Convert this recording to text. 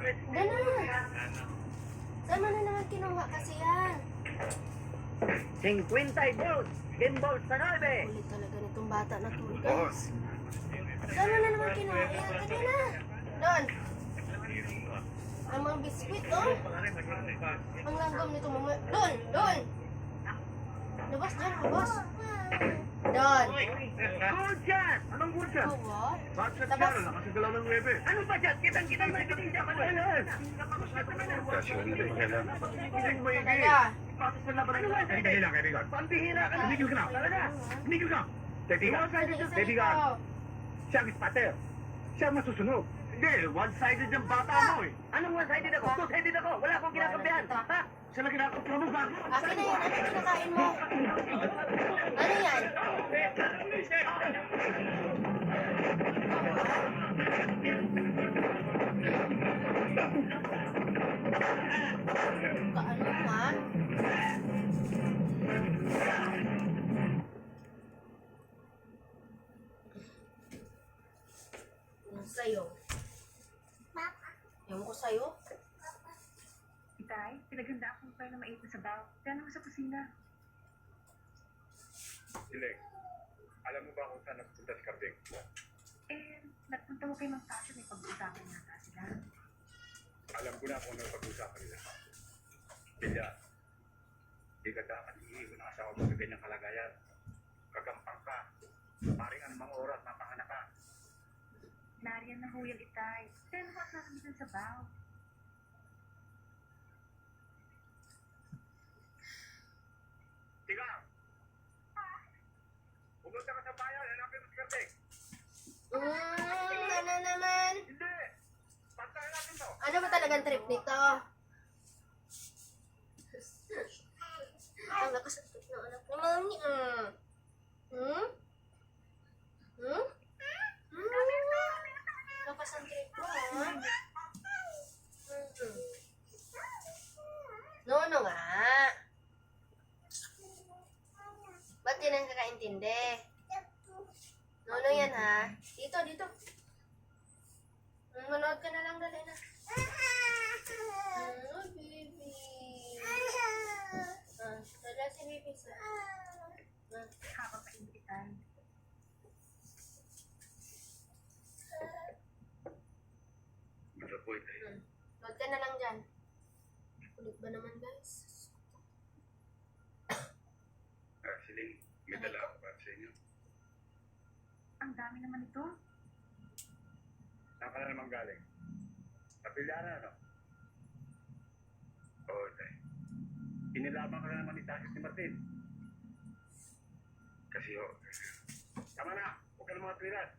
Gano'n. Saan mo na naman kinuha kasi yan? 50 volts! 10 volts sa 9! Ulit talaga nitong bata na to, guys. Saan mo na naman kinuha yan? Kanina. Doon. Ang mga biskwit, oh. Ang langgam nito, mga... Doon! Doon! Labas dyan, labas. Doon. Good shot! Anong good shot? Oh, what? Bad shot Labas. ka, nakasagalaw ng 9. Ano ba shot? Kitang-kita mo yung bitin siya. Kasi hindi mo kailangan. Hindi mo yung Kaya. Pasok sa laban ng lahat. Dahil lang, kaibigan. Pambihira ka. Tumigil ka na. Talaga. Tumigil ka. Kaibigan. Kaibigan. Siya ang spatter. Siya ang masusunog. Hindi, one-sided yung bata mo eh. Anong one-sided ako? Two-sided ako. Wala akong kinakampihan. Ha? Siya lang kinakampihan mo ba? Akin na yan. Ano kinakain mo? Ano yan? Kaano nga? Yung sa'yo. Yung ko sa'yo? Itay, pinaghanda akong pera na mait na sabaw. Kaya naman sa kusina. Dilek, alam mo ba kung saan nagpunta si Carding? Eh, nagpunta ko kay Mang Tasyo, may pag-uusapan yata sila. Alam ko na kung ano pag-usapan nila. Kaya, di ka dapat iiwan ng asawa mo sa ganyang kalagayan. Kagampang ka. Paring anumang oras, mapanganak ka. Nariyan na huyag itay. Kaya naman sa kami ng sabaw. Tiga! Pumunta ka sa bayan, hanapin mo si Carding. Ano naman? Hindi! Pantayan natin to! Ano ba talagang trip nito? Ang lakas ng trip ng anak ni Mami. Hmm? Hmm? Lakas ang trip mo, ha? No nga. Ba't di nang kakaintindi? No yan, ha? Dito, dito. Manood ka na lang, dali na. Oh, baby. Dala si baby sa... Habang painit itay. Malapoy tayo. Load ka na lang dyan. Kulit ba naman, guys? Siling, may dala ako para sa inyo. Ang dami naman ito. Saan ka na naman galing? Napilyaran, ano? Oo, tayo. Inilaban ka na naman ni Tasyo si Martin. Kasi ho, tama na, huwag ka na mga tuwiran.